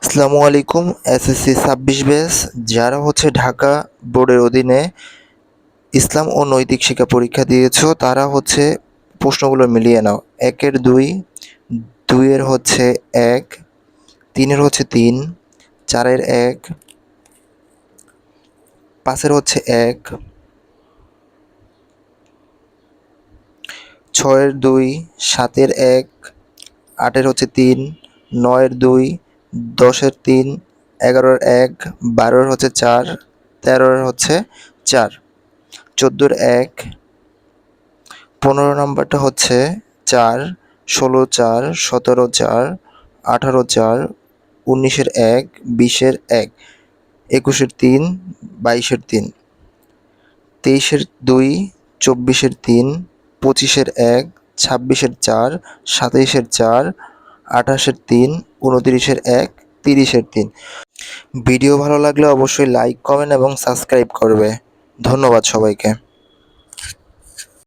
আসসালামু আলাইকুম। SSC ২৬ batch যারা ঢাকা বোর্ডের অধীনে ইসলাম ও নৈতিক শিক্ষা পরীক্ষা দিয়েছো তারা প্রশ্নগুলো মিলিয়ে নাও। ১-এর ২, ২-এর ১, ৩-এর ৩, ৪-এর ১, ৫-এর ১, ৬-এর ২, ৭-এর ১, ৮-এর ৩, ৯-এর ২, ১০-এর ৩, ১১-এর ১, ১২-এর ৪, ১৩-এর ৪, ১৪-এর ১, ১৫ নম্বরটা ৪, ১৬ ৪, ১৭ ৪, ১৮ ৪, ১৯-এর ১, ২০-এর ১, ২১-এর ৩, ২২-এর ৩, ২৩-এর ২, ২৪-এর ৩, ২৫-এর ১, ২৬-এর ৪, ২৭-এর ৪, ২৮-এর ৩, ২৯-এর ১, ৩০-এর ৩। ভিডিও ভালো লাগলে অবশ্যই লাইক, কমেন্ট এবং সাবস্ক্রাইব করবে। ধন্যবাদ সবাইকে।